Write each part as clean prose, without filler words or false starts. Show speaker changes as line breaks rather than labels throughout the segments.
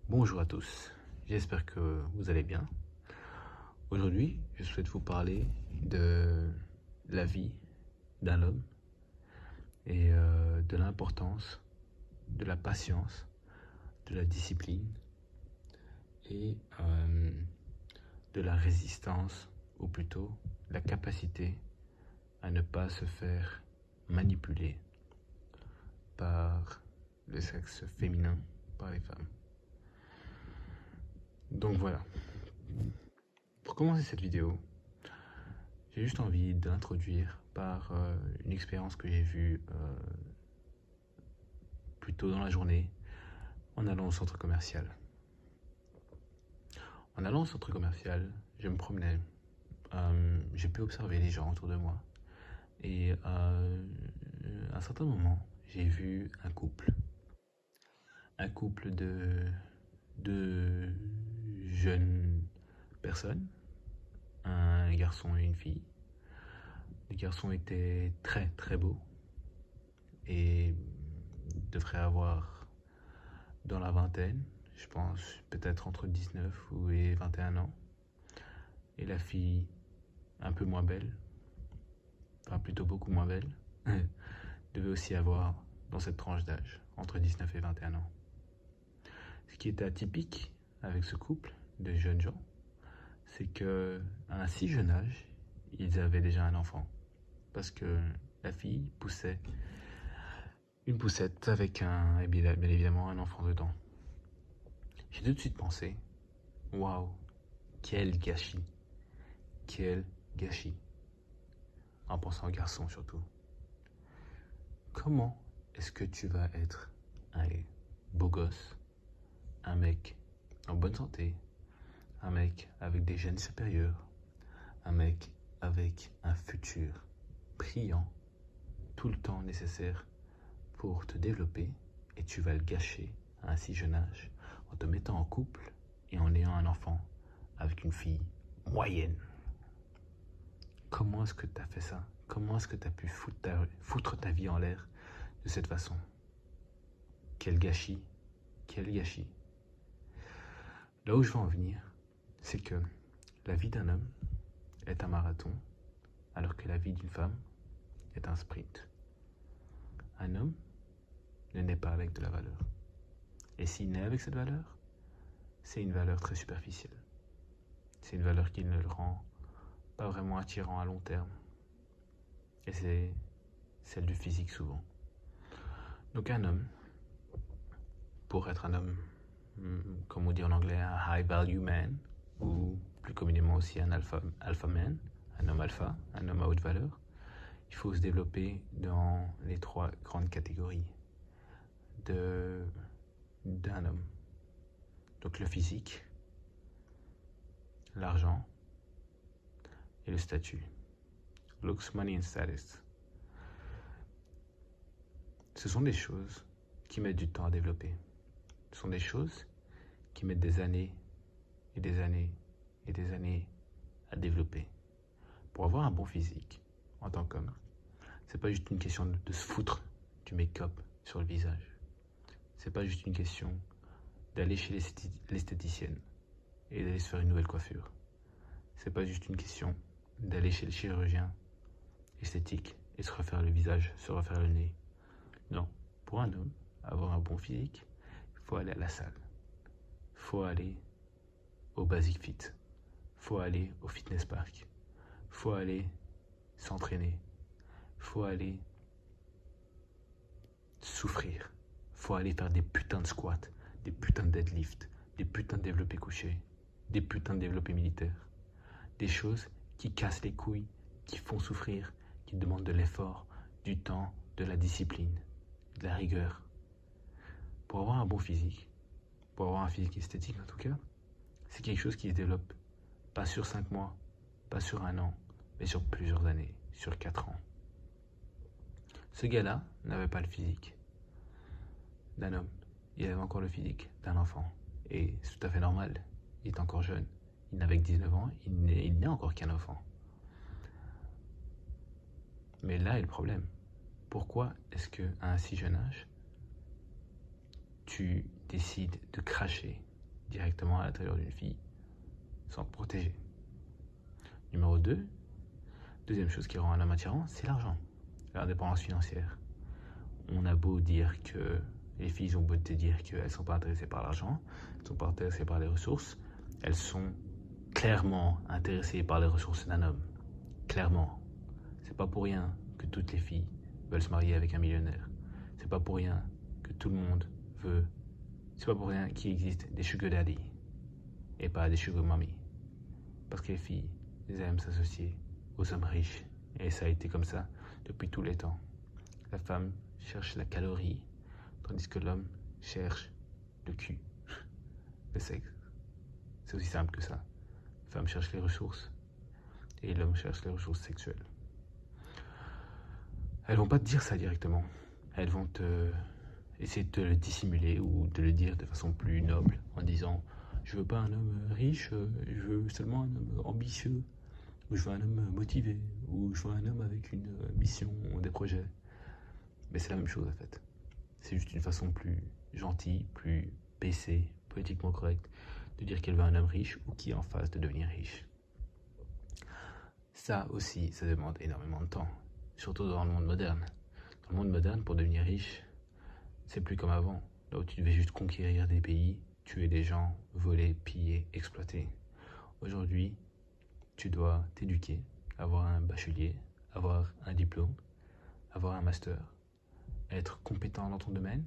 Bonjour à tous, j'espère que vous allez bien. Aujourd'hui, je souhaite vous parler de la vie d'un homme et de l'importance de la patience, de la discipline et de la résistance, ou plutôt la capacité à ne pas se faire manipuler par le sexe féminin, par les femmes. Donc voilà. Pour commencer cette vidéo, j'ai juste envie de l'introduire par une expérience que j'ai vue plus tôt dans la journée en allant au centre commercial. En allant au centre commercial, je me promenais. J'ai pu observer les gens autour de moi. Et à un certain moment, j'ai vu un couple. Un couple de jeunes personnes, un garçon et une fille. Le garçon était très très beau et devrait avoir dans la vingtaine, je pense peut-être entre 19 et 21 ans. Et la fille un peu moins belle, enfin plutôt beaucoup moins belle, devait aussi avoir dans cette tranche d'âge, entre 19 et 21 ans. Ce qui était atypique avec ce couple de jeunes gens, c'est qu'à un si jeune âge, ils avaient déjà un enfant. Parce que la fille poussait une poussette avec bien évidemment un enfant dedans. J'ai tout de suite pensé, waouh, quel gâchis, quel gâchis. En pensant au garçon surtout. Comment est-ce que tu vas être un beau gosse, un mec en bonne santé, un mec avec des gènes supérieurs, un mec avec un futur brillant, tout le temps nécessaire pour te développer, et tu vas le gâcher à un si jeune âge en te mettant en couple et en ayant un enfant avec une fille moyenne. Comment est-ce que tu as fait ça? Comment est-ce que tu as pu foutre ta vie en l'air de cette façon? Quel gâchis, quel gâchis. Là où je veux en venir, c'est que la vie d'un homme est un marathon, alors que la vie d'une femme est un sprint. Un homme ne naît pas avec de la valeur. Et s'il naît avec cette valeur, c'est une valeur très superficielle. C'est une valeur qui ne le rend pas vraiment attirant à long terme. Et c'est celle du physique souvent. Donc un homme, pour être un homme, comme on dit en anglais, un high value man, ou plus communément aussi un alpha man, un homme alpha, un homme à haute valeur, il faut se développer dans les trois grandes catégories d'un homme. Donc le physique, l'argent et le statut. Looks, money and status. Ce sont des choses qui mettent du temps à développer. Ce sont des choses qui mettent des années et des années et des années à développer. Pour avoir un bon physique en tant qu'homme, c'est pas juste une question de se foutre du make-up sur le visage. C'est pas juste une question d'aller chez l'esthéticienne et d'aller se faire une nouvelle coiffure. C'est pas juste une question d'aller chez le chirurgien esthétique et se refaire le visage, se refaire le nez. Non, pour un homme, avoir un bon physique, il faut aller à la salle. Il faut aller au Basic Fit. Il faut aller au fitness park. Il faut aller s'entraîner. Il faut aller souffrir. Il faut aller faire des putains de squats, des putains de deadlift, des putains de développés couchés, des putains de développés militaires. Des choses qui cassent les couilles, qui font souffrir, qui demandent de l'effort, du temps, de la discipline, de la rigueur. Pour avoir un bon physique, pour avoir un physique esthétique en tout cas, c'est quelque chose qui se développe pas sur 5 mois, pas sur 1 an, mais sur plusieurs années, sur 4 ans. Ce gars-là n'avait pas le physique d'un homme, il avait encore le physique d'un enfant. Et c'est tout à fait normal, il est encore jeune. Il n'avait que 19 ans, il n'est encore qu'un enfant. Mais là est le problème. Pourquoi est-ce qu'à un si jeune âge, tu décides de cracher directement à l'intérieur d'une fille sans te protéger. Numéro 2, deuxième chose qui rend un homme attirant, c'est l'argent, l'indépendance financière. On a beau dire que les filles ont beau te dire qu'elles ne sont pas intéressées par l'argent, elles ne sont pas intéressées par les ressources, elles sont clairement intéressées par les ressources d'un homme. Clairement. C'est pas pour rien que toutes les filles veulent se marier avec un millionnaire. C'est pas pour rien que tout le monde veut. C'est pas pour rien qu'il existe des sugar daddy et pas des sugar mommy. Parce que les filles, elles aiment s'associer aux hommes riches. Et ça a été comme ça depuis tous les temps. La femme cherche la calorie, tandis que l'homme cherche le cul, le sexe. C'est aussi simple que ça. La femme cherche les ressources et l'homme cherche les ressources sexuelles. Elles vont pas te dire ça directement. Elles vont essayer de te le dissimuler ou de le dire de façon plus noble en disant je veux pas un homme riche, je veux seulement un homme ambitieux, ou je veux un homme motivé, ou je veux un homme avec une mission ou des projets. Mais c'est la même chose en fait. C'est juste une façon plus gentille, plus PC, politiquement correcte de dire qu'elle veut un homme riche ou qui est en phase de devenir riche. Ça aussi, ça demande énormément de temps, surtout dans le monde moderne. Dans le monde moderne, pour devenir riche, c'est plus comme avant, là où tu devais juste conquérir des pays, tuer des gens, voler, piller, exploiter. Aujourd'hui, tu dois t'éduquer, avoir un bachelier, avoir un diplôme, avoir un master, être compétent dans ton domaine,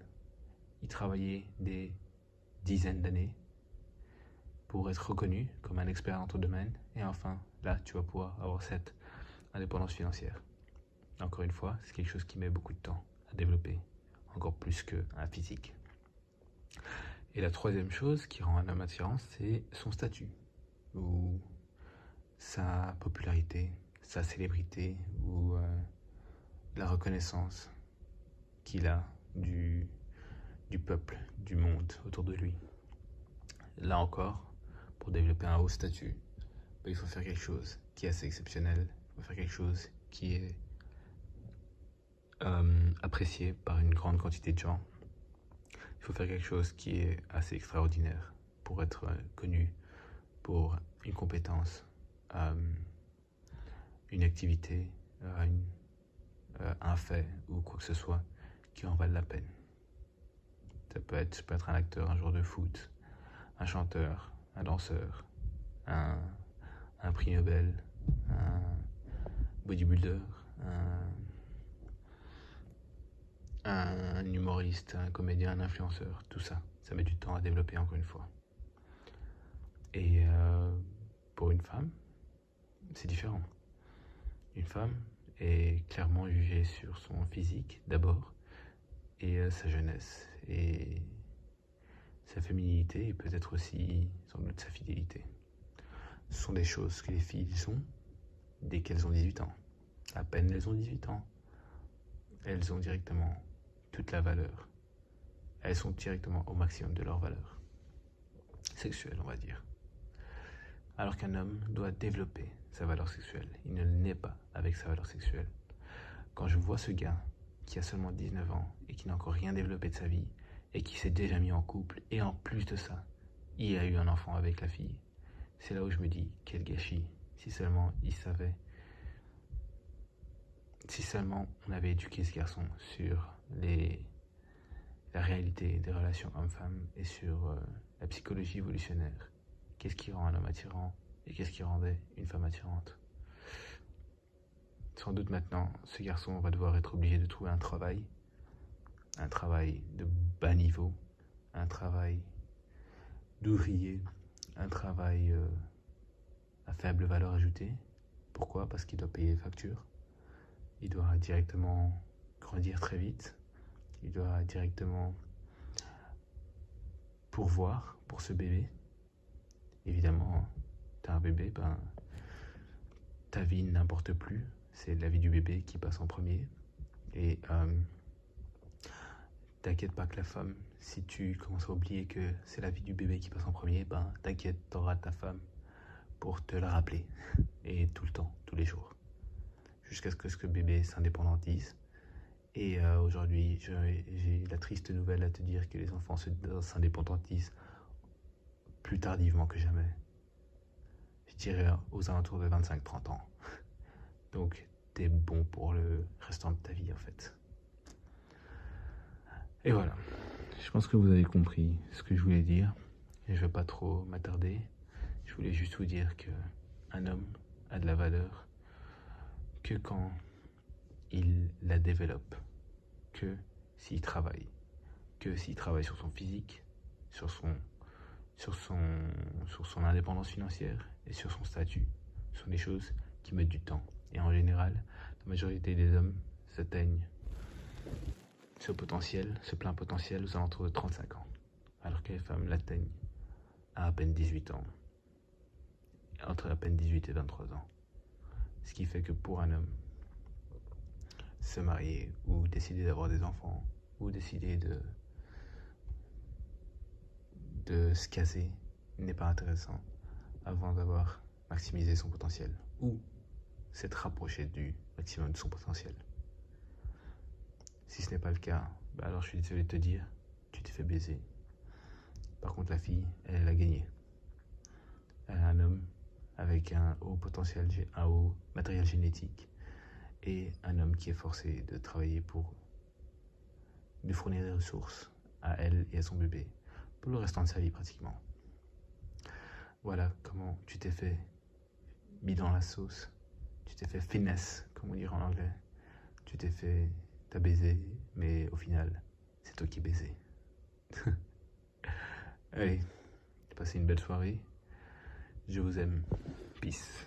y travailler des dizaines d'années pour être reconnu comme un expert dans ton domaine, et enfin, là, tu vas pouvoir avoir cette indépendance financière. Encore une fois, c'est quelque chose qui met beaucoup de temps à développer, encore plus qu'un physique. Et la troisième chose qui rend un homme attirant, c'est son statut, ou sa popularité, sa célébrité, ou la reconnaissance qu'il a du peuple, du monde autour de lui. Là encore, pour développer un haut statut, il faut faire quelque chose qui est assez exceptionnel, il faut faire quelque chose qui est apprécié par une grande quantité de gens. Il faut faire quelque chose qui est assez extraordinaire pour être connu pour une compétence, une activité, un fait ou quoi que ce soit qui en vale la peine. Ça peut être un acteur, un joueur de foot, un chanteur, un danseur, un prix Nobel, un bodybuilder, un humoriste, un comédien, un influenceur, tout ça. Ça met du temps à développer encore une fois. Et pour une femme, c'est différent. Une femme est clairement jugée sur son physique d'abord, et sa jeunesse, et sa féminité, et peut-être aussi sans doute sa fidélité. Ce sont des choses que les filles ont dès qu'elles ont 18 ans. À peine elles ont 18 ans, elles ont directement toute la valeur. Elles sont directement au maximum de leur valeur sexuelle, on va dire. Alors qu'un homme doit développer sa valeur sexuelle. Il ne naît pas avec sa valeur sexuelle. Quand je vois ce gars qui a seulement 19 ans et qui n'a encore rien développé de sa vie et qui s'est déjà mis en couple, et en plus de ça, il a eu un enfant avec la fille, c'est là où je me dis, quel gâchis. Si seulement il savait, si seulement on avait éduqué ce garçon sur la réalité des relations hommes-femmes et sur la psychologie évolutionnaire. Qu'est-ce qui rend un homme attirant et qu'est-ce qui rendait une femme attirante? Sans doute maintenant, ce garçon va devoir être obligé de trouver un travail de bas niveau, un travail d'ouvrier, un travail à faible valeur ajoutée. Pourquoi? Parce qu'il doit payer les factures, il doit directement grandir très vite, il doit directement pourvoir pour ce bébé. Évidemment, t'as un bébé, ta vie n'importe plus, c'est la vie du bébé qui passe en premier. Et t'inquiète pas que la femme, si tu commences à oublier que c'est la vie du bébé qui passe en premier, t'inquiète, t'auras ta femme pour te la rappeler. Et tout le temps, tous les jours. Jusqu'à ce que ce bébé s'indépendantise. Et aujourd'hui, j'ai la triste nouvelle à te dire que les enfants s'indépendantisent plus tardivement que jamais. Je dirais aux alentours de 25-30 ans. Donc, t'es bon pour le restant de ta vie, en fait. Et voilà. Je pense que vous avez compris ce que je voulais dire. Et je ne vais pas trop m'attarder. Je voulais juste vous dire que un homme a de la valeur que quand il la développe, que s'il travaille, sur son physique, sur son indépendance financière et sur son statut. Ce sont des choses qui mettent du temps. Et en général, la majorité des hommes atteignent ce potentiel, ce plein potentiel aux alentours de 35 ans, alors que les femmes l'atteignent à peine 18 ans, entre à peine 18 et 23 ans. Ce qui fait que pour un homme, se marier ou décider d'avoir des enfants ou décider de se caser n'est pas intéressant avant d'avoir maximisé son potentiel ou s'être rapproché du maximum de son potentiel. Si ce n'est pas le cas, alors je suis désolé de te dire, tu t'es fait baiser. Par contre, la fille, elle a gagné. Elle a un homme avec un haut potentiel, un haut matériel génétique et un homme qui est forcé de travailler pour lui fournir des ressources à elle et à son bébé pour le restant de sa vie pratiquement. Voilà comment tu t'es fait mis dans la sauce, tu t'es fait finesse, comme on dirait en anglais. T'as baisé, mais au final, c'est toi qui baisais. Allez, passez une belle soirée. Je vous aime. Peace.